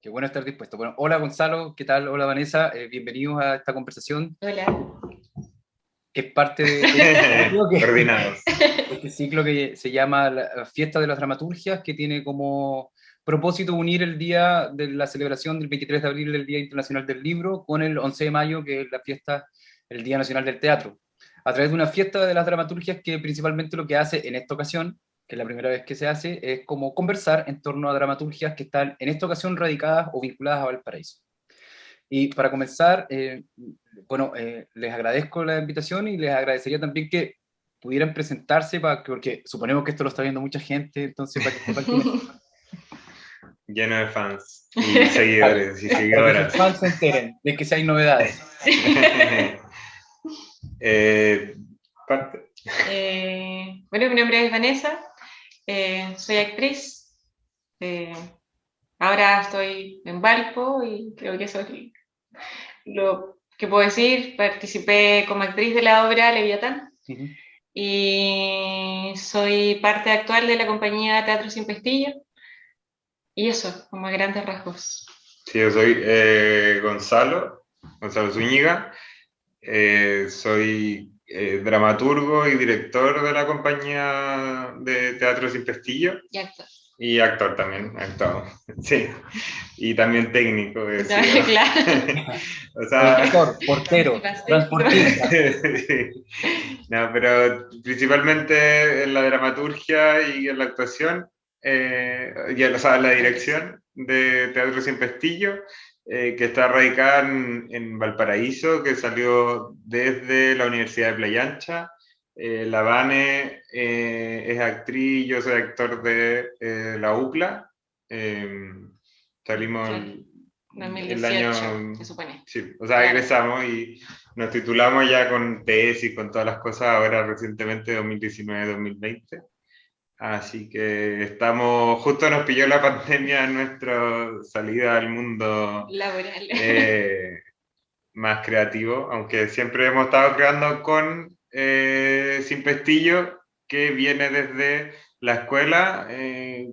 Qué bueno estar dispuesto. Bueno, hola Gonzalo, ¿qué tal? Hola Vanessa, bienvenidos a esta conversación, Hola. que es parte de Coordinados. este ciclo que se llama la Fiesta de las Dramaturgias, que tiene como propósito unir el día de la celebración del 23 de abril, del Día Internacional del Libro, con el 11 de mayo, que es la fiesta, el Día Nacional del Teatro, a través de una fiesta de las dramaturgias que principalmente lo que hace en esta ocasión, que es la primera vez que se hace, es como conversar en torno a dramaturgias que están en esta ocasión radicadas o vinculadas a Valparaíso. Y para comenzar, les agradezco la invitación y les agradecería también que pudieran presentarse, porque suponemos que esto lo está viendo mucha gente, entonces para que sepan quiénes son. Lleno de fans y seguidores y Para que seguidoras. sus fans se enteren de que si hay novedades. Parte. Bueno, mi nombre es Vanessa, soy actriz. Ahora estoy en Valpo y creo que eso es lo que puedo decir. Participé como actriz de la obra Leviatán y soy parte actual de la compañía Teatro Sin Pestillo. Y eso, como a grandes rasgos. Sí, yo soy Gonzalo Zúñiga. Soy dramaturgo y director de la compañía de Teatro Sin Pestillo. Y actor. Y actor también, actuado. Sí. Y también técnico. Claro. O sea, actor, portero, transportista. Sí. No, pero principalmente en la dramaturgia y en la actuación, o sea, en la dirección de Teatro Sin Pestillo, que está radicada en Valparaíso, que salió desde la Universidad de Playa Ancha. La Vane es actriz, yo soy actor de la UPLA. Salimos Sí. el 2018, año, se supone. sí, o sea, Claro. egresamos y nos titulamos ya con tesis, con todas las cosas, ahora recientemente 2019-2020. Así que estamos, justo nos pilló la pandemia en nuestra salida al mundo Laboral. más creativo, aunque siempre hemos estado creando con Sin Pestillo, que viene desde la escuela,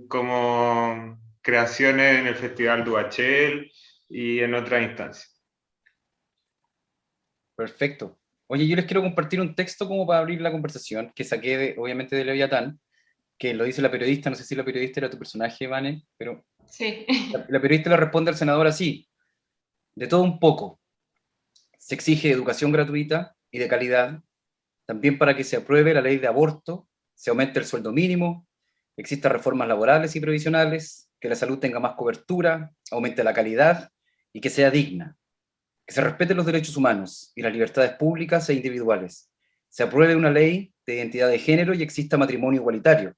como creaciones en el Festival Duachel y en otras instancias. Perfecto. Oye, yo les quiero compartir un texto como para abrir la conversación, que saqué obviamente de Leviatán, que lo dice la periodista, no sé si la periodista era tu personaje, Vane, pero Sí. la periodista le responde al senador así: de todo un poco. Se exige educación gratuita y de calidad, también para que se apruebe la ley de aborto, se aumente el sueldo mínimo, existan reformas laborales y previsionales, que la salud tenga más cobertura, aumente la calidad y que sea digna, que se respeten los derechos humanos y las libertades públicas e individuales, se apruebe una ley de identidad de género y exista matrimonio igualitario,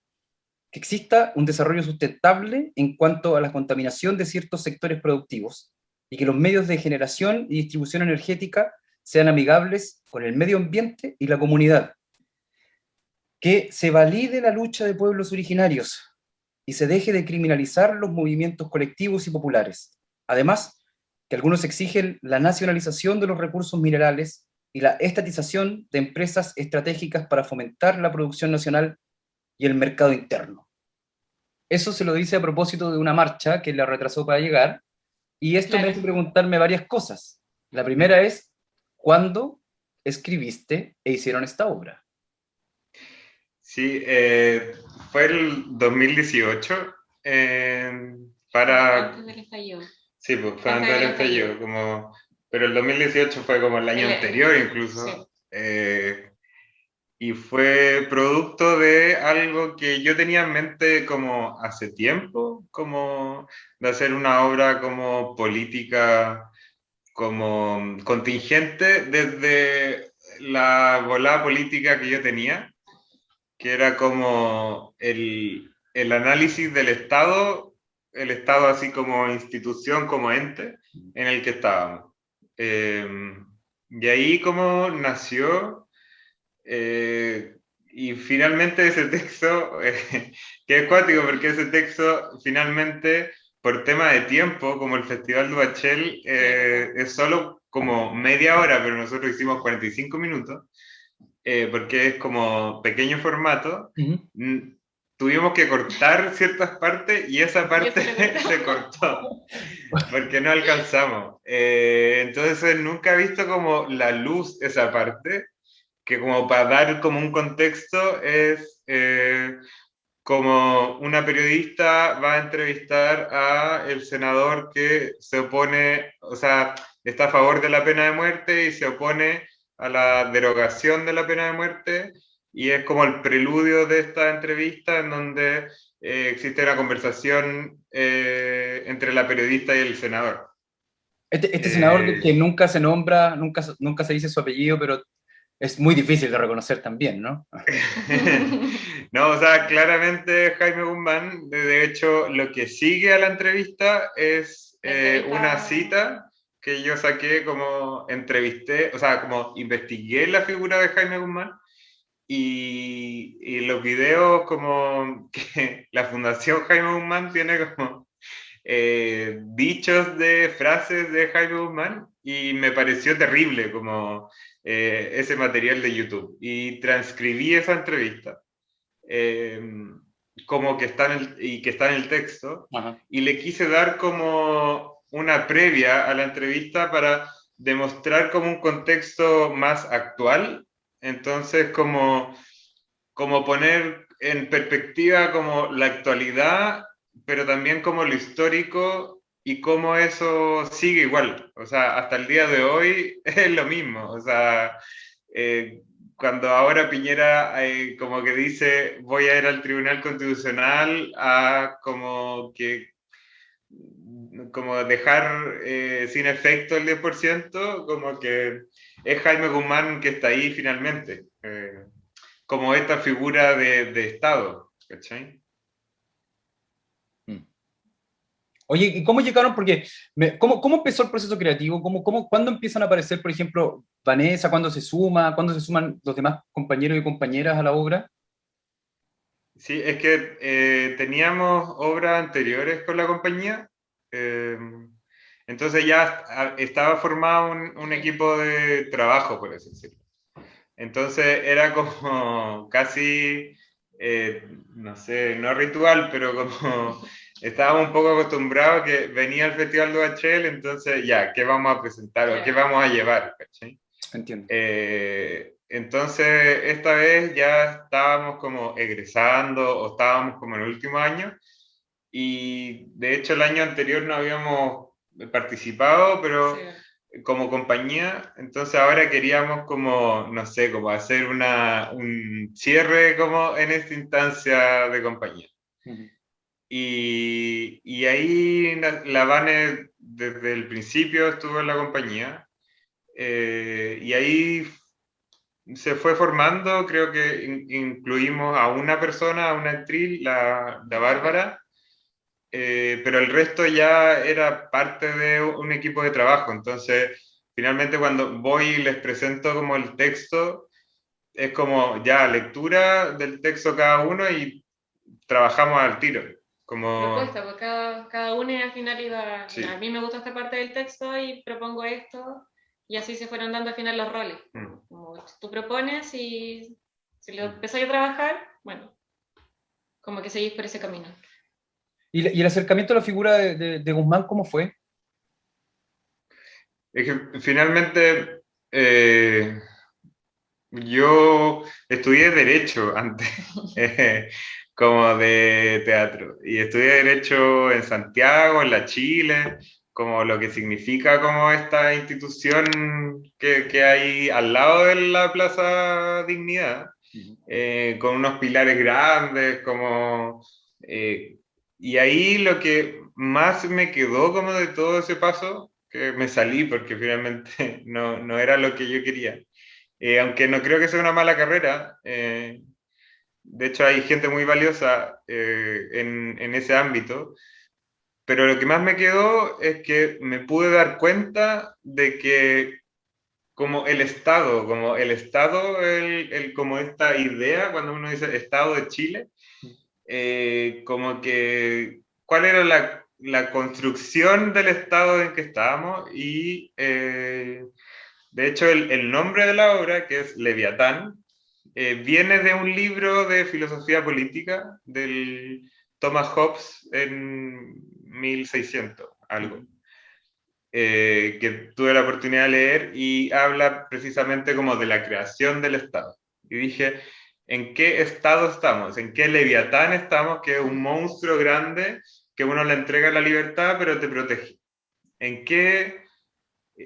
que exista un desarrollo sustentable en cuanto a la contaminación de ciertos sectores productivos y que los medios de generación y distribución energética sean amigables con el medio ambiente y la comunidad, que se valide la lucha de pueblos originarios y se deje de criminalizar los movimientos colectivos y populares. Además, que algunos exigen la nacionalización de los recursos minerales y la estatización de empresas estratégicas para fomentar la producción nacional y el mercado interno. Eso se lo dice a propósito de una marcha que la retrasó para llegar, y esto me Claro. hace preguntarme varias cosas. La primera es, ¿cuándo escribiste e hicieron esta obra? Sí, fue el 2018 para... Antes del estallido. Sí, pues fue antes del estallido, como... pero el 2018 fue como el año anterior incluso. Sí. Y fue producto de algo que yo tenía en mente como hace tiempo, como de hacer una obra como política, como contingente desde la volada política que yo tenía, que era como el análisis del Estado, el Estado así como institución, como ente en el que estábamos. Y ahí como nació, y finalmente ese texto, que es cuático porque ese texto finalmente, por tema de tiempo, como el Festival de Bachel, es solo como media hora, pero nosotros hicimos 45 minutos, porque es como pequeño formato. tuvimos que cortar ciertas partes y esa parte se cortó, porque no alcanzamos. Entonces nunca he visto como la luz esa parte, que como para dar como un contexto es como una periodista va a entrevistar a el senador que se opone, o sea, está a favor de la pena de muerte y se opone a la derogación de la pena de muerte, y es como el preludio de esta entrevista en donde existe una conversación entre la periodista y el senador. Este senador que nunca se nombra, nunca se dice su apellido, pero es muy difícil de reconocer también, ¿no? No, o sea, claramente Jaime Guzmán, de hecho, lo que sigue a la entrevista es una cita que yo saqué como entrevisté, o sea, como investigué la figura de Jaime Guzmán, y los videos como que la Fundación Jaime Guzmán tiene como dichos de frases de Jaime Guzmán, y me pareció terrible como ese material de YouTube, y transcribí esa entrevista eh, como que está y que está en el texto. Ajá. Y le quise dar como una previa a la entrevista para demostrar como un contexto más actual, entonces como poner en perspectiva como la actualidad, pero también como lo histórico y cómo eso sigue igual. O sea, hasta el día de hoy es lo mismo. O sea, cuando ahora Piñera como que dice voy a ir al Tribunal Constitucional a como dejar sin efecto el 10%, como que es Jaime Guzmán que está ahí finalmente. Como esta figura de Estado, ¿cachai? Oye, ¿y cómo llegaron? Porque, ¿cómo empezó el proceso creativo? ¿Cuándo empiezan a aparecer, por ejemplo, Vanessa? ¿Cuándo se suma? ¿Cuándo se suman los demás compañeros y compañeras a la obra? Sí, es que teníamos obras anteriores con la compañía, eh, entonces ya estaba formado un equipo de trabajo, por así decirlo. Entonces era como casi, no sé, no ritual, pero como estábamos un poco acostumbrados que venía el Festival de Bachel, entonces ya, ¿qué vamos a presentar o qué vamos a llevar? ¿Cachai? Entiendo. Entonces esta vez ya estábamos como egresando o estábamos como en el último año, y de hecho el año anterior no habíamos participado, pero... Sí. como compañía, entonces ahora queríamos como, no sé, como hacer un cierre como en esta instancia de compañía. Uh-huh. Y ahí la Vane desde el principio estuvo en la compañía, y ahí se fue formando, creo que incluimos a una persona, a una actriz, la Bárbara, pero el resto ya era parte de un equipo de trabajo. Entonces, finalmente cuando voy y les presento como el texto, es como ya lectura del texto cada uno y trabajamos al tiro. Como... Propuesta, porque cada uno al final iba, Sí. a mí me gusta esta parte del texto y propongo esto, y así se fueron dando al final los roles. Como tú propones y si lo empezáis a trabajar, bueno, como que seguís por ese camino. ¿Y el acercamiento a la figura de Guzmán, cómo fue? Es que finalmente yo estudié Derecho antes, como de teatro, y estudié Derecho en Santiago, en la Chile, como lo que significa como esta institución que hay al lado de la Plaza Dignidad, con unos pilares grandes, como... y ahí lo que más me quedó como de todo ese paso, que me salí porque finalmente no era lo que yo quería. Aunque no creo que sea una mala carrera, de hecho hay gente muy valiosa en ese ámbito, pero lo que más me quedó es que me pude dar cuenta de que como el Estado, como esta idea, cuando uno dice Estado de Chile, como que cuál era la construcción del Estado en que estábamos, y de hecho el nombre de la obra, que es Leviatán, viene de un libro de filosofía política del Thomas Hobbes en 1600, algo, que tuve la oportunidad de leer y habla precisamente como de la creación del Estado. Y dije, ¿en qué estado estamos? ¿En qué leviatán estamos? Que es un monstruo grande que uno le entrega la libertad pero te protege.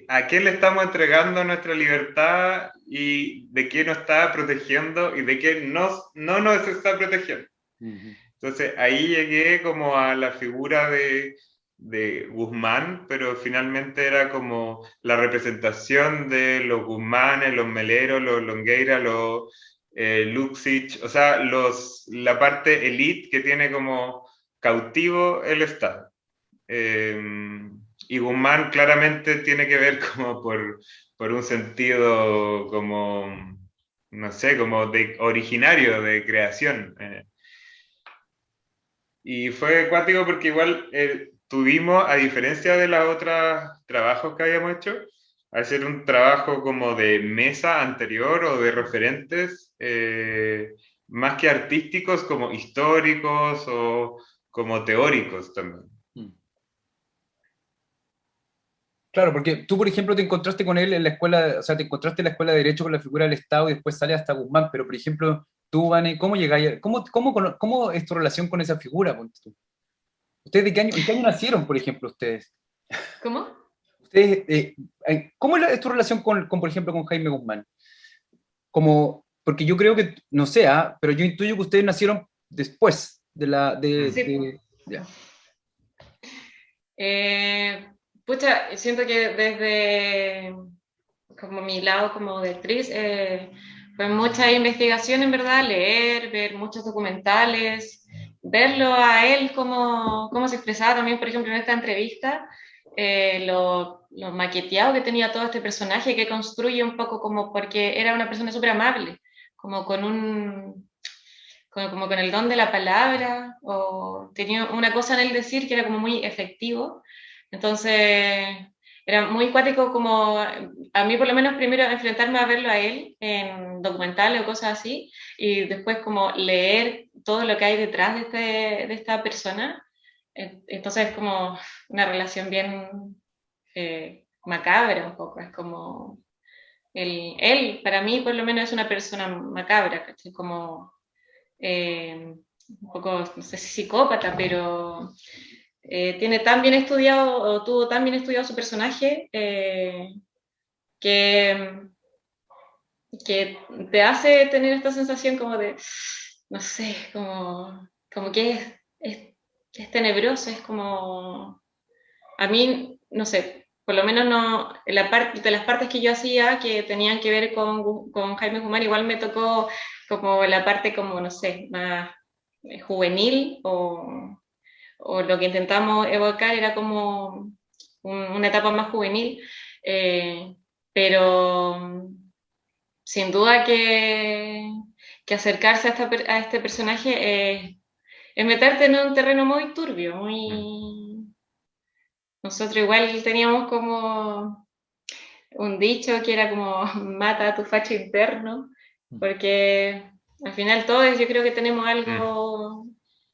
¿A qué le estamos entregando nuestra libertad y de qué nos está protegiendo y de qué no nos está protegiendo? Entonces ahí llegué como a la figura de Guzmán, pero finalmente era como la representación de los Guzmanes, los Meleros, los Longueira, los Luxich, o sea, la parte elite que tiene como cautivo el Estado. Y Guzmán claramente tiene que ver como por un sentido como, no sé, como de originario, de creación. Y fue cuático porque igual tuvimos, a diferencia de los otros trabajos que habíamos hecho, hacer un trabajo como de mesa anterior o de referentes, más que artísticos, como históricos o como teóricos también. Claro, porque tú, por ejemplo, te encontraste con él en la escuela, o sea, te encontraste en la escuela de Derecho con la figura del Estado y después sale hasta Guzmán, pero, por ejemplo, tú, Vane, ¿cómo llegáis? ¿Cómo es tu relación con esa figura? Ponte tú? ¿Ustedes en qué año nacieron, por ejemplo, ustedes? ¿Cómo? Ustedes, ¿cómo es tu relación por ejemplo, con Jaime Guzmán? Porque yo creo que, no sé, pero yo intuyo que ustedes nacieron después de la... Sí. Ya. Pucha, siento que desde como mi lado como de actriz, fue mucha investigación en verdad, leer, ver muchos documentales, verlo a él cómo se expresaba también, por ejemplo, en esta entrevista, lo maqueteado que tenía todo este personaje que construye un poco como porque era una persona súper amable, como como con el don de la palabra, o tenía una cosa en el decir que era como muy efectivo. Entonces, era muy cuático como, a mí por lo menos primero enfrentarme a verlo a él en documentales o cosas así, y después como leer todo lo que hay detrás de esta persona. Entonces es como una relación bien macabra un poco, es como, él para mí por lo menos es una persona macabra, ¿cachai? Como un poco, no sé si psicópata, pero tiene tan bien estudiado, o tuvo tan bien estudiado su personaje, que, que te hace tener esta sensación como de, no sé, como que es tenebroso, es como, a mí, no sé, por lo menos no, de las partes que yo hacía que tenían que ver con Jaime Guzmán, igual me tocó como la parte como, no sé, más juvenil, o lo que intentamos evocar era como una etapa más juvenil, pero sin duda que acercarse a este personaje es meterte en un terreno muy turbio, muy... Nosotros igual teníamos como un dicho que era como mata a tu facho interno, porque al final todos yo creo que tenemos algo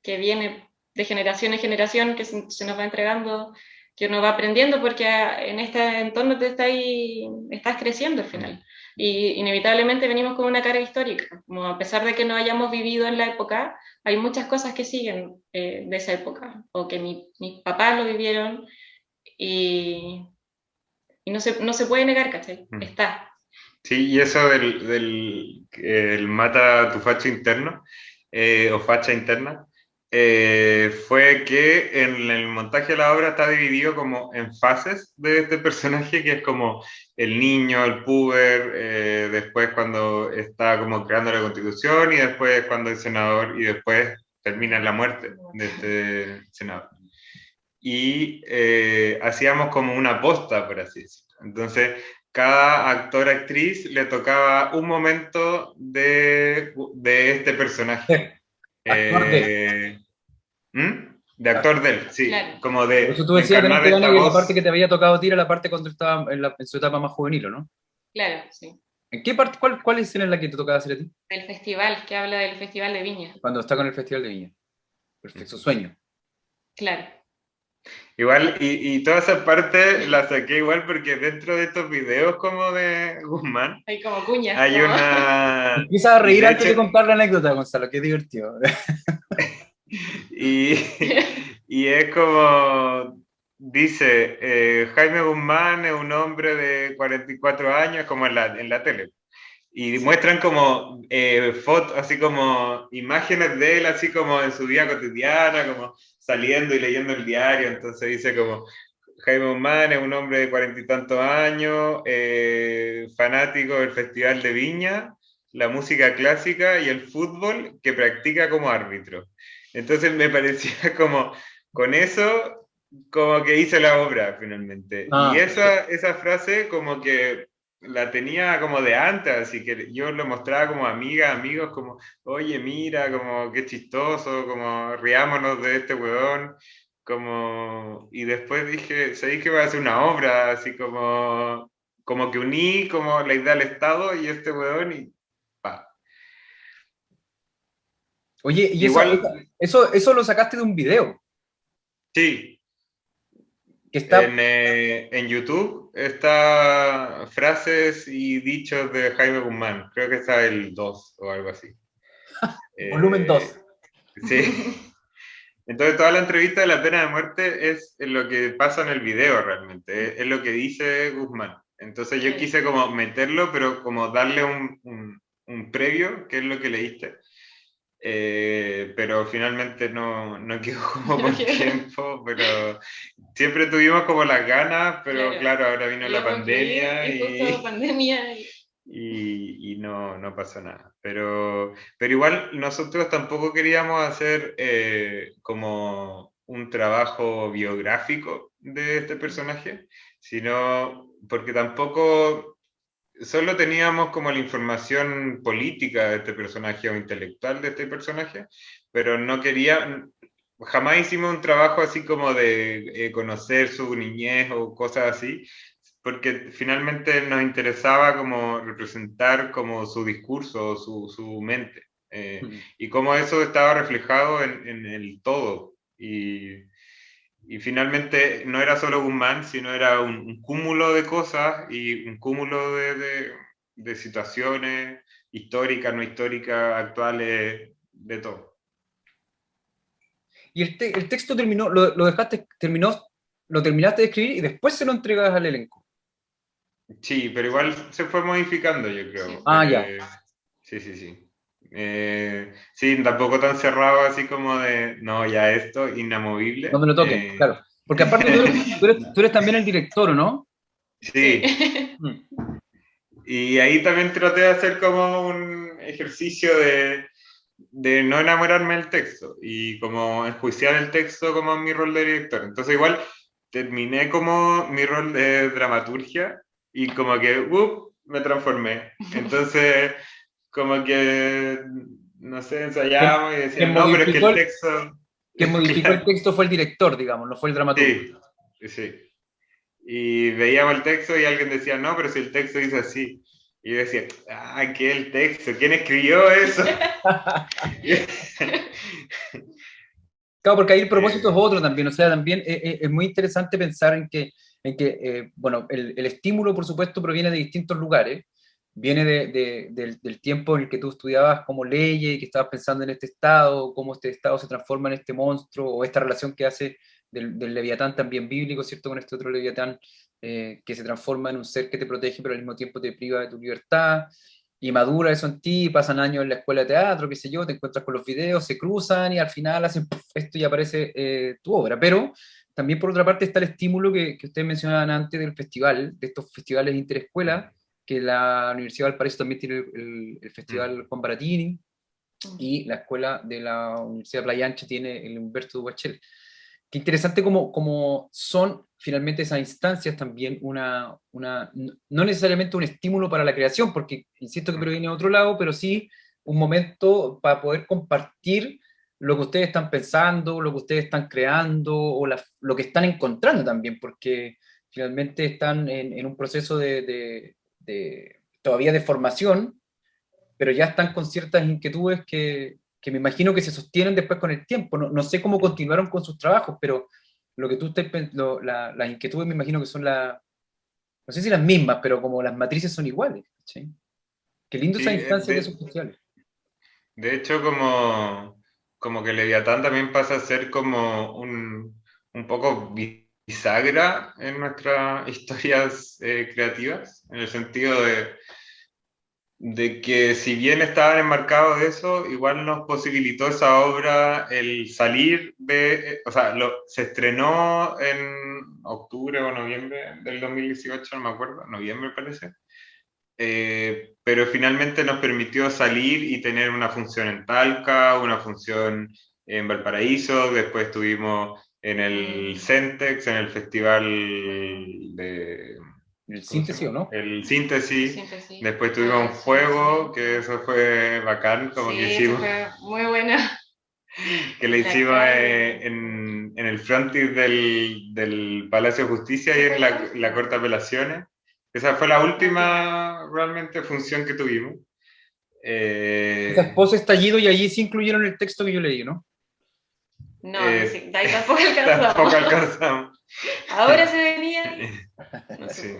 que viene de generación en generación, que se nos va entregando, que uno va aprendiendo, porque en este entorno estás creciendo al final. Y inevitablemente venimos con una carga histórica, como a pesar de que no hayamos vivido en la época, hay muchas cosas que siguen de esa época, o que mis papás lo vivieron, y no se puede negar, ¿cachai? Está. Sí, y eso el mata a tu facho interno, o facha interna, fue que en el montaje de la obra está dividido como en fases de este personaje, que es como el niño, el puber, después cuando está como creando la constitución, y después cuando es senador, y después termina en la muerte de este senador. Y hacíamos como una posta, por así decirlo. Entonces, cada actor, actriz le tocaba un momento de este personaje. Actor de. De actor de él, sí. Claro. Como Por eso tú de decías encarnar delante, Vane, esta que la parte voz. que te había tocado a ti era la parte cuando estaba en su etapa más juvenil, ¿o no? Claro, sí. ¿En qué parte, cuál escena es la que te tocaba hacer a ti? Del festival, que habla del Festival de Viña. Cuando está con el Festival de Viña. Perfecto, sueño. Claro. Igual, y toda esa parte la saqué igual porque dentro de estos videos como de Guzmán, Hay como cuñas. hay como... una... Empieza a reír de antes de hecho, contar la anécdota, Gonzalo, qué divertido. y, y es como, dice, Jaime Guzmán es un hombre de 44 años, como en la tele. Y muestran como fotos, así como imágenes de él, así como en su vida cotidiana, como saliendo y leyendo el diario. Entonces dice como, Jaime Guzmán es un hombre de 40 y tantos años, fanático del Festival de Viña, la música clásica y el fútbol que practica como árbitro. Entonces me parecía como, con eso, como que hice la obra finalmente. Y esa frase como que la tenía como de antes, así que yo lo mostraba como amiga, amigos, como, oye, mira, como qué chistoso, como riámonos de este weón, como, y después dije, ¿sabéis que voy a hacer una obra? Así como que uní como la idea del Estado y este weón y pa. Oye, y Igual, eso lo sacaste de un video, sí, que está... en YouTube está frases y dichos de Jaime Guzmán, creo que está el 2 o algo así. Volumen 2. Sí. Entonces toda la entrevista de la pena de muerte es lo que pasa en el video realmente, es lo que dice Guzmán. Entonces yo quise como meterlo, pero como darle un previo, que es lo que leíste. Pero finalmente no quedó como con tiempo, pero siempre tuvimos como las ganas, pero claro, ahora vino la pandemia Y justo pandemia. y no pasó nada. Pero igual nosotros tampoco queríamos hacer como un trabajo biográfico de este personaje, sino porque tampoco solo teníamos como la información política de este personaje o intelectual de este personaje, pero no quería, jamás hicimos un trabajo así como de conocer su niñez o cosas así, porque finalmente nos interesaba como representar como su discurso, su mente, y cómo eso estaba reflejado en el todo. Y finalmente no era solo Guzmán, sino era un cúmulo de cosas y un cúmulo de situaciones históricas, no históricas, actuales, de todo. Y el texto terminó, lo dejaste, lo terminaste de escribir y después se lo entregas al elenco. Sí, pero igual se fue modificando, yo creo. Sí. Ya. Sí, sí, sí. Sí, tampoco tan cerrado así como de, no, ya esto, No inamovible. me lo toquen, claro. Porque aparte tú eres también el director, ¿o no? Sí. Y ahí también traté de hacer como un ejercicio de no enamorarme del texto y como enjuiciar el texto como mi rol de director. Entonces igual terminé como mi rol de dramaturgia y como que me transformé. Entonces como que, no sé, Quien, ensayábamos y quien decían, no, pero es que modificó el el, texto... quien modificó el Claro, texto fue el director, digamos, no fue el dramaturgo. sí, sí. Y veíamos el texto y alguien decía, no, pero si el texto dice así. Y yo decía, ¿qué es el texto? ¿Quién escribió eso? Claro, porque ahí el propósito es otro también, o sea, también es muy interesante pensar bueno, el estímulo, por supuesto, proviene de distintos lugares, viene del tiempo en el que tú estudiabas como leyes y que estabas pensando en este estado, cómo este estado se transforma en este monstruo, o esta relación que hace del Leviatán también bíblico, ¿cierto? Con este otro Leviatán que se transforma en un ser que te protege, pero al mismo tiempo te priva de tu libertad, y madura eso en ti, pasan años en la escuela de teatro, qué sé yo, te encuentras con los videos, se cruzan y al final hacen ¡puf! Esto y aparece tu obra. Pero también por otra parte está el estímulo que ustedes mencionaban antes del festival, de estos festivales interescuelas, que la Universidad de Valparaíso también tiene el Festival Juan Baratini, y la escuela de la Universidad de Playa Ancha tiene el Humberto Duachel. Qué interesante como son finalmente esas instancias también no necesariamente un estímulo para la creación, porque insisto que proviene de otro lado, pero sí un momento para poder compartir lo que ustedes están pensando, lo que ustedes están creando, o lo que están encontrando también, porque finalmente están en un proceso de todavía de formación, pero ya están con ciertas inquietudes que me imagino que se sostienen después con el tiempo. No sé cómo continuaron con sus trabajos, pero lo que tú las inquietudes me imagino que son no sé si las mismas, pero como las matrices son iguales. ¿Sí? Qué lindo esas Sí, instancias de esos festivales. de hecho, como que Leviatán también pasa a ser como un poco bisagra en nuestras historias creativas, en el sentido de que si bien estaban enmarcados de eso, igual nos posibilitó esa obra el salir o sea, se estrenó en octubre o noviembre del 2018, no me acuerdo, noviembre parece, pero finalmente nos permitió salir y tener una función en Talca, una función en Valparaíso, después estuvimos en el Centex, en el festival de... ¿El síntesis o no? El Síntesis. Síntesis. Después tuvimos un juego, que eso fue bacán, como sí, que hicimos... fue muy buena. Que le hicimos en el frontis del Palacio de Justicia y en la Corte de Apelaciones. Esa fue la última realmente función que tuvimos. Esa es post-estallido y allí sí incluyeron el texto que yo leí, ¿no? No, sí, de ahí tampoco alcanzamos. Tampoco alcanzamos. Ahora se venía. No Sí,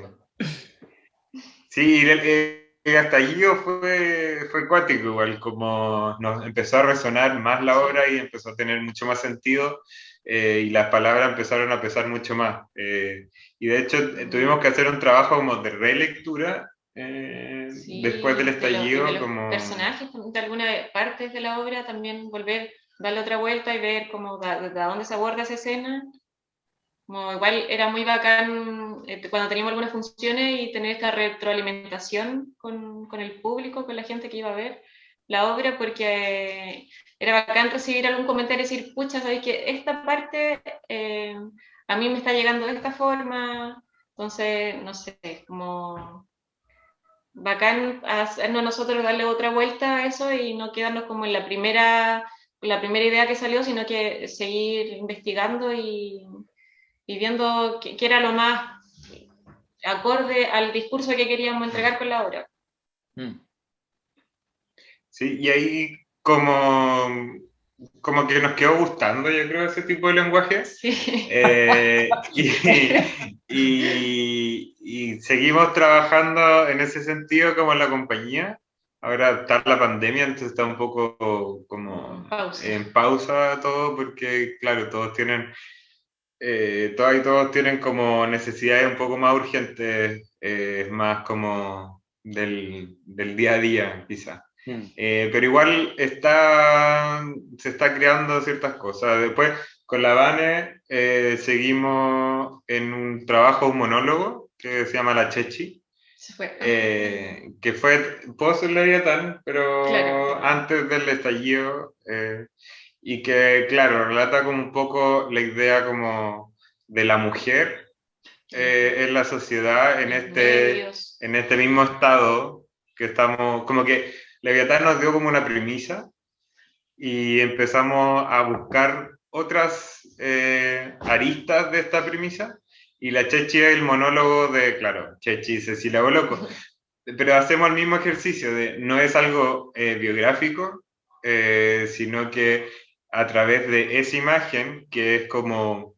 se sí, el estallido fue cuático igual, como nos empezó a resonar más la obra y empezó a tener mucho más sentido y las palabras empezaron a pesar mucho más. Y de hecho tuvimos que hacer un trabajo como de relectura después del estallido. De los personajes, de algunas partes de la obra, también volver, darle otra vuelta y ver cómo de dónde se aborda esa escena. Como igual era muy bacán cuando teníamos algunas funciones y tener esta retroalimentación con el público, con la gente que iba a ver la obra, porque era bacán recibir algún comentario y decir, pucha, sabéis que esta parte a mí me está llegando de esta forma, entonces, no sé, como bacán hacernos nosotros darle otra vuelta a eso y no quedarnos como en la primera idea que salió, sino que seguir investigando y viendo qué era lo más acorde al discurso que queríamos entregar con la obra. Sí, y ahí como que nos quedó gustando, yo creo, ese tipo de lenguaje. Sí. Y seguimos trabajando en ese sentido como en la compañía. Ahora está la pandemia, entonces está un poco como en pausa todo, porque claro, todos tienen como necesidades un poco más urgentes, más como del día a día, quizás. Pero igual se está creando ciertas cosas. Después, con la Vane, seguimos en un trabajo, un monólogo, que se llama La Chechi, que fue post Leviatán, pero claro, antes del estallido, y que, claro, relata como un poco la idea como de la mujer en la sociedad, en este mismo estado que estamos, como que Leviatán nos dio como una premisa y empezamos a buscar otras aristas de esta premisa, y la Chechi es el monólogo de, claro, Chechi, Cecilia Boloco, pero hacemos el mismo ejercicio de no es algo biográfico, sino que a través de esa imagen que es como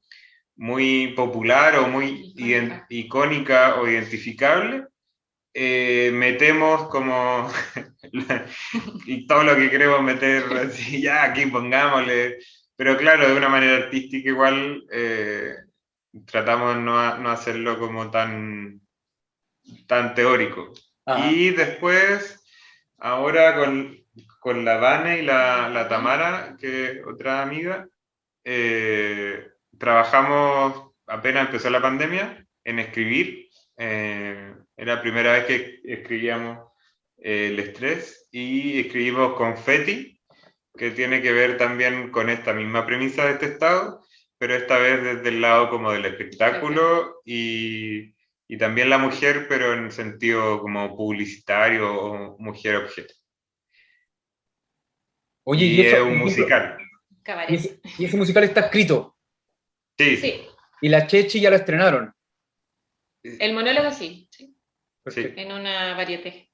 muy popular o muy icónica o identificable, metemos como y todo lo que queremos meter así, ya aquí pongámosle, pero claro, de una manera artística igual tratamos de no hacerlo como tan teórico. Ajá. Y después, ahora con la Vane y la Tamara, que es otra amiga, trabajamos, apenas empezó la pandemia, en escribir. Era la primera vez que escribíamos el estrés, y escribimos Confetti, que tiene que ver también con esta misma premisa de este estado, pero esta vez desde el lado como del espectáculo y también la mujer, pero en sentido como publicitario o mujer objeto. Oye, y eso, es un musical. ¿Y ese musical está escrito? Sí. ¿Y la Chechi ya la estrenaron? El monólogo sí. Sí. En una varieté.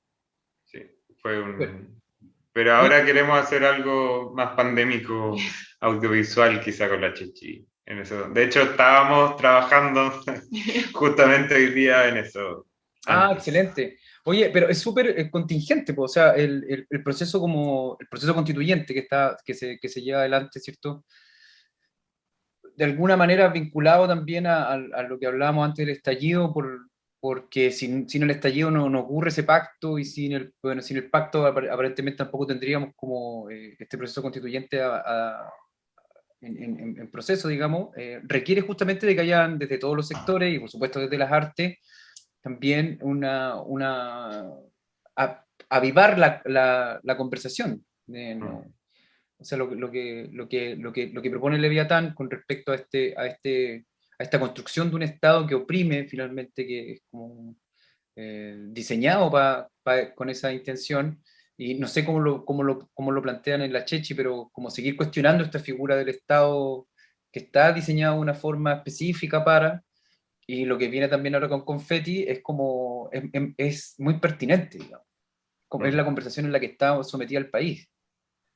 Pero ahora queremos hacer algo más pandémico, audiovisual, quizá con la Chechi. En eso. De hecho, estábamos trabajando justamente hoy día en eso. Excelente. Oye, pero es súper contingente, pues, o sea, el proceso como el proceso constituyente que se lleva adelante, ¿cierto? De alguna manera vinculado también a lo que hablábamos antes del estallido, porque sin el estallido no ocurre ese pacto, y sin el pacto aparentemente tampoco tendríamos como este proceso constituyente en proceso, digamos. Requiere justamente de que hayan desde todos los sectores y por supuesto desde las artes también avivar la conversación. O sea, lo que propone Leviatán con respecto a esta construcción de un Estado que oprime finalmente, que es como diseñado con esa intención, y no sé cómo lo plantean en la Chechi, pero como seguir cuestionando esta figura del Estado que está diseñado de una forma específica y lo que viene también ahora con Confetti es muy pertinente, digamos. Es la conversación en la que está sometida el país.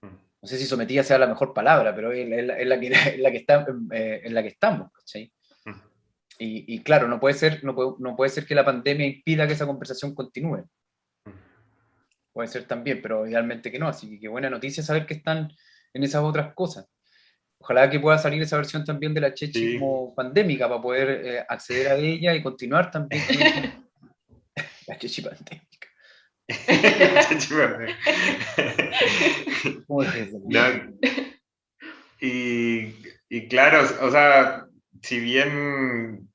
No sé si sometida sea la mejor palabra, pero es la que estamos, ¿cachai? Y claro, no puede ser que la pandemia impida que esa conversación continúe. Puede ser también, pero idealmente que no. Así que qué buena noticia saber que están en esas otras cosas. Ojalá que pueda salir esa versión también de la Chechi Sí. como pandémica para poder acceder a ella y continuar también con la Chechi pandémica. ¿Cómo es eso? No, y claro, o sea, si bien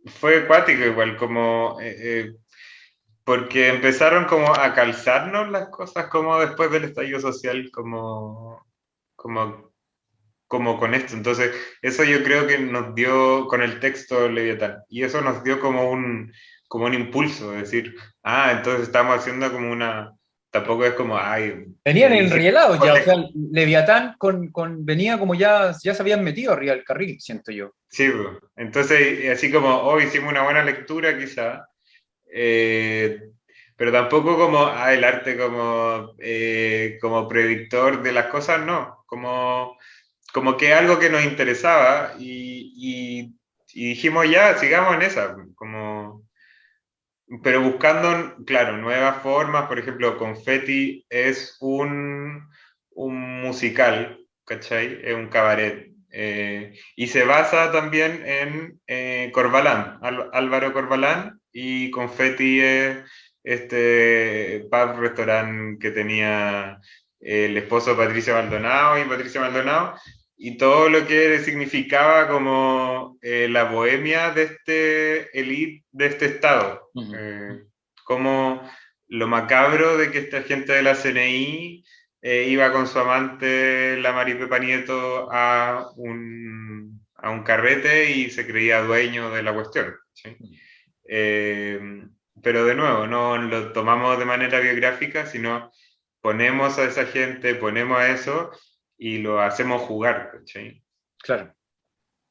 fue acuático igual, como porque empezaron como a calzarnos las cosas como después del estallido social, como con esto. Entonces, eso yo creo que nos dio con el texto Leviatán, y eso nos dio como un impulso, de decir, entonces estamos haciendo como tampoco es como, Venían enrielados ya, o sea, Leviatán venía como ya se habían metido arriba del carril, siento yo. Sí, pues. Entonces, así como hoy hicimos una buena lectura quizá, pero tampoco como el arte como predictor de las cosas, no, como que algo que nos interesaba, y dijimos ya, sigamos en esa, pero buscando, claro, nuevas formas. Por ejemplo, Confetti es un musical, ¿cachai? Es un cabaret. Y se basa también en Corbalán, Álvaro Corbalán, y Confetti es este pub restaurant que tenía el esposo de Patricia Maldonado y Patricia Maldonado, y todo lo que significaba como la bohemia de este elite, de este estado. Como lo macabro de que esta gente de la CNI iba con su amante, la Mari Pepa Nieto, a un carrete y se creía dueño de la cuestión, ¿sí? Pero de nuevo, no lo tomamos de manera biográfica, sino ponemos a esa gente, ponemos a eso y lo hacemos jugar, ¿sí? Claro.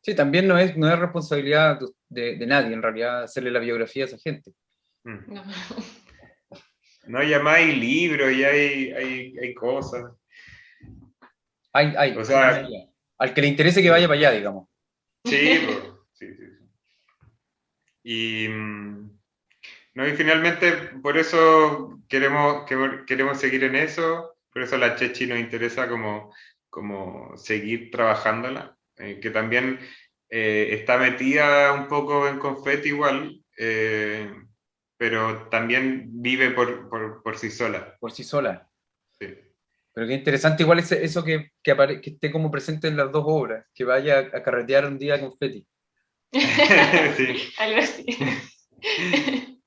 Sí, también no es responsabilidad de nadie, en realidad, hacerle la biografía a esa gente. No. No, ya más hay libros y hay cosas. O sea, al que le interese que vaya para allá, digamos. Sí, pues, sí. Y finalmente por eso queremos seguir en eso, por eso la Chechi nos interesa como seguir trabajándola, que también está metida un poco en Confetti igual, pero también vive por sí sola. Por sí sola. Sí. Pero qué interesante igual eso que esté como presente en las dos obras, que vaya a carretear un día Confetti. Sí. Algo así.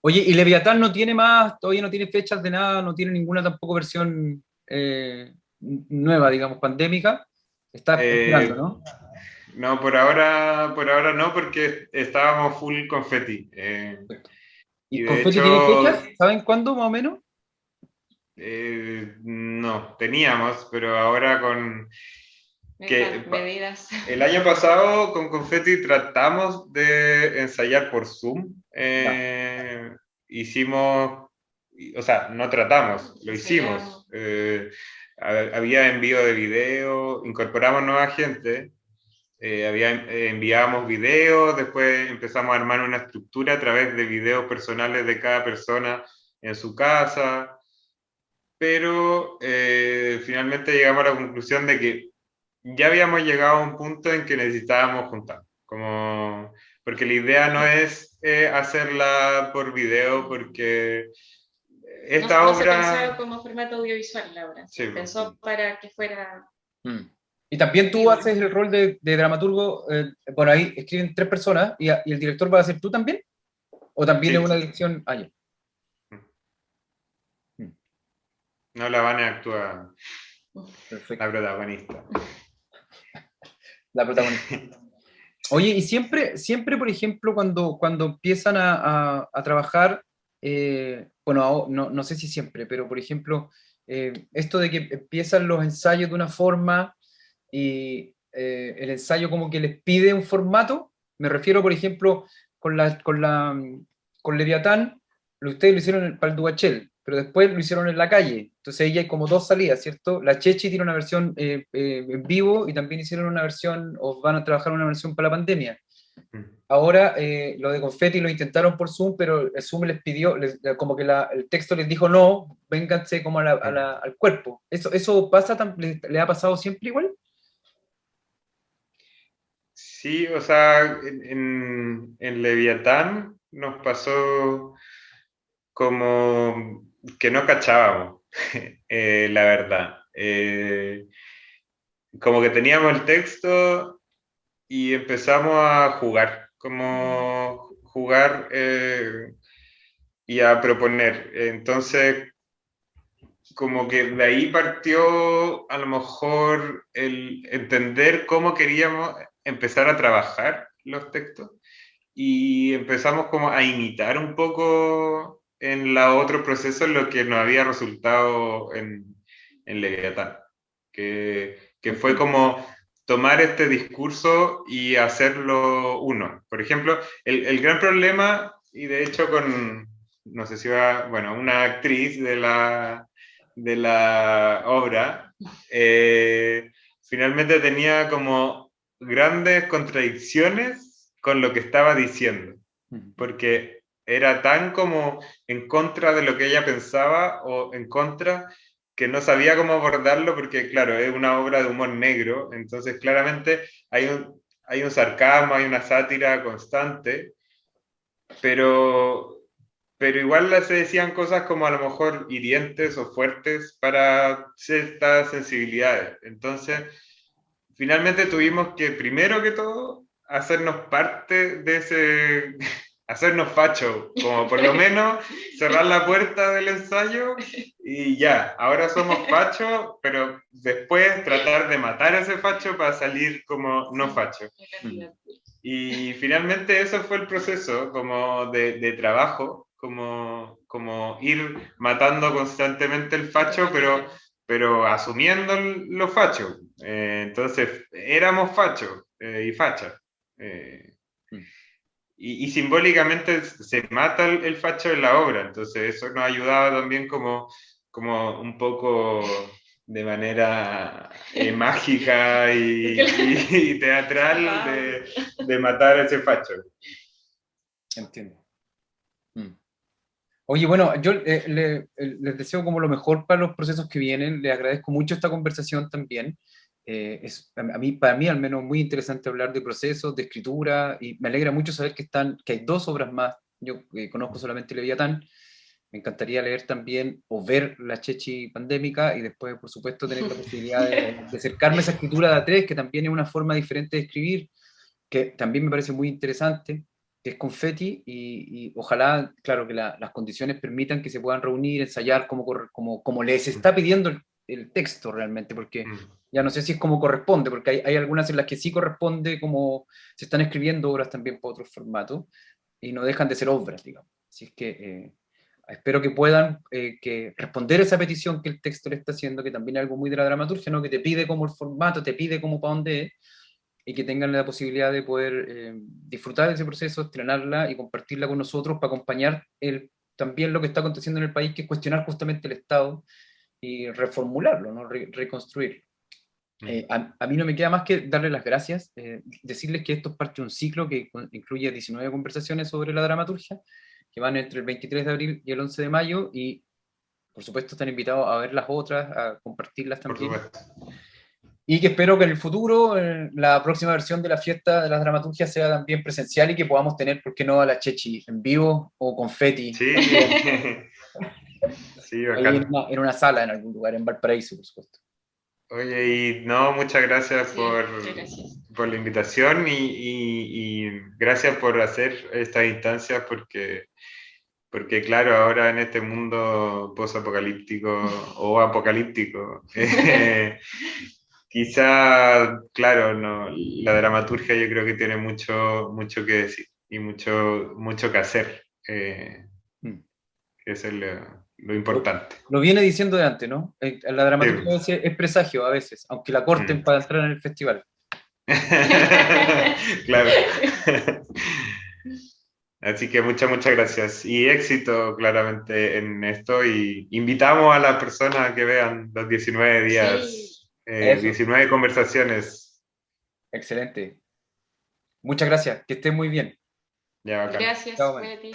Oye, y Leviatán todavía no tiene fechas de nada, no tiene ninguna tampoco versión nueva, digamos, pandémica. Está esperando, ¿no? No, por ahora no, porque estábamos full Confetti. ¿Y de Confetti hecho, tiene fechas? ¿Saben cuándo más o menos? no, teníamos, pero ahora medidas. El año pasado con Confetti tratamos de ensayar por Zoom. Hicimos o sea, no tratamos, lo hicimos. Había envío de video, incorporamos nueva gente, enviábamos videos, después empezamos a armar una estructura a través de videos personales de cada persona en su casa, pero finalmente llegamos a la conclusión de que ya habíamos llegado a un punto en que necesitábamos juntar, porque la idea no es hacerla por video, porque esta no obra... se pensó como formato audiovisual la obra, se pensó para que fuera... Y también tú haces el rol de dramaturgo, bueno, ahí escriben 3 personas, y el director va a ser tú también, o también es una dirección... Ah, ya. No, la Vane actúa. Perfecto. La protagonista. La protagonista. Oye, y siempre, por ejemplo, cuando empiezan a trabajar, bueno, no sé si siempre, pero por ejemplo, esto de que empiezan los ensayos de una forma y el ensayo como que les pide un formato, me refiero, por ejemplo, con Leviatán, ustedes lo hicieron para el Duachel, pero después lo hicieron en la calle, entonces ahí hay como 2 salidas, ¿cierto? La Chechi tiene una versión en vivo y también hicieron una versión, o van a trabajar una versión para la pandemia. Ahora, lo de Confetti lo intentaron por Zoom, pero el Zoom les pidió, como que el texto les dijo no, vénganse como al cuerpo. ¿Eso pasa, le ha pasado siempre igual? Sí, o sea, en Leviatán nos pasó como que no cachábamos, la verdad. Como que teníamos el texto y empezamos a jugar, como jugar y a proponer. Entonces, como que de ahí partió a lo mejor el entender cómo queríamos empezar a trabajar los textos y empezamos como a imitar un poco en la otro proceso lo que nos había resultado en Leviatán, que fue como tomar este discurso y hacerlo uno. Por ejemplo, el gran problema, y de hecho con, no sé si va, bueno, una actriz de la obra, finalmente tenía como grandes contradicciones con lo que estaba diciendo, porque era tan como en contra de lo que ella pensaba o en contra que no sabía cómo abordarlo porque, claro, es una obra de humor negro, entonces claramente hay un sarcasmo, hay una sátira constante, pero igual se decían cosas como a lo mejor hirientes o fuertes para ciertas sensibilidades. Entonces, finalmente tuvimos que, primero que todo, hacernos parte de ese, hacernos facho, como por lo menos cerrar la puerta del ensayo y ya, ahora somos facho, pero después tratar de matar a ese facho para salir como no facho. Y finalmente eso fue el proceso como de trabajo, como ir matando constantemente el facho, pero asumiendo los fachos. Entonces, éramos fachos y fachas. Y simbólicamente se mata el facho en la obra, entonces eso nos ayudaba también como un poco de manera mágica y teatral de matar a ese facho. Entiendo. Oye, bueno, yo les deseo como lo mejor para los procesos que vienen, les agradezco mucho esta conversación también. Para mí al menos muy interesante hablar de procesos, de escritura, y me alegra mucho saber que hay 2 obras más. Yo conozco solamente Leviatán, me encantaría leer también o ver La Chechi Pandémica y después, por supuesto, tener la posibilidad de acercarme a esa escritura de A3, que también es una forma diferente de escribir, que también me parece muy interesante, que es Confetti, y ojalá, claro, que las condiciones permitan que se puedan reunir, ensayar como les está pidiendo el texto realmente, porque ya no sé si es como corresponde, porque hay algunas en las que sí corresponde, como se están escribiendo obras también para otros formatos, y no dejan de ser obras, digamos. Así es que espero que puedan que responder esa petición que el texto le está haciendo, que también es algo muy de la dramaturgia, ¿no? Que te pide como el formato, te pide como para dónde es, y que tengan la posibilidad de poder disfrutar de ese proceso, estrenarla y compartirla con nosotros para acompañar el también lo que está aconteciendo en el país, que es cuestionar justamente el Estado y reformularlo, ¿no? Reconstruirlo. A mí no me queda más que darle las gracias, decirles que esto es parte de un ciclo que incluye 19 conversaciones sobre la dramaturgia, que van entre el 23 de abril y el 11 de mayo, y por supuesto están invitados a ver las otras, a compartirlas también. Por supuesto. Y que espero que en el futuro, la próxima versión de la fiesta de las dramaturgias sea también presencial y que podamos tener, ¿por qué no?, a la Chechi en vivo o confeti. Sí, sí, Ahí bacán. en una sala en algún lugar, en Valparaíso, por supuesto. Oye, y no, muchas gracias Sí, gracias. por la invitación y gracias por hacer estas instancias porque claro, ahora en este mundo posapocalíptico o apocalíptico, quizá, claro, no, la dramaturgia yo creo que tiene mucho que decir y mucho que hacer, que es lo importante. Lo viene diciendo de antes, ¿no? La dramaturgia Sí. es presagio a veces, aunque la corten para entrar en el festival. Claro. Así que muchas gracias y éxito claramente en esto y invitamos a las personas a que vean los 19 días, Sí. 19 conversaciones. Excelente. Muchas gracias, que estén muy bien. Ya, bacán. Gracias, Chao, man. Betty.